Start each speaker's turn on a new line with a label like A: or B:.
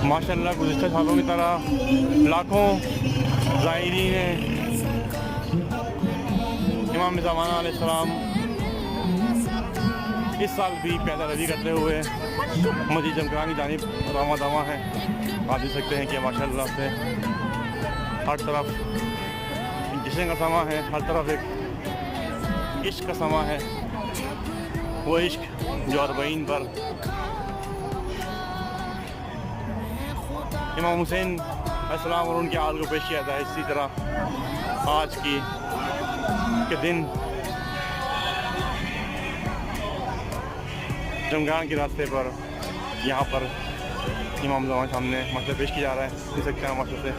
A: माशाल्लाह गुज़िश्ता सालों की तरह लाखों ज़ायरीन हैं इमाम ज़माना अलैहिस्सलाम इस साल भी पैदा रवी करते हुए मस्जिद जमगान की जानिब रवां दवा हैं। आप देख सकते हैं कि माशाल्लाह से हर तरफ जश्न का समा है, हर तरफ एक इश्क का समा है। वो इश्क जो अरबईन पर इमाम हुसैन अलैहिस्सलाम और उनके आल को पेश किया था, इसी तरह आज के दिन जमगान के रास्ते पर यहाँ पर इमाम ज़मान सामने मसला पेश किया जा रहा है। देख सकते हैं मसले से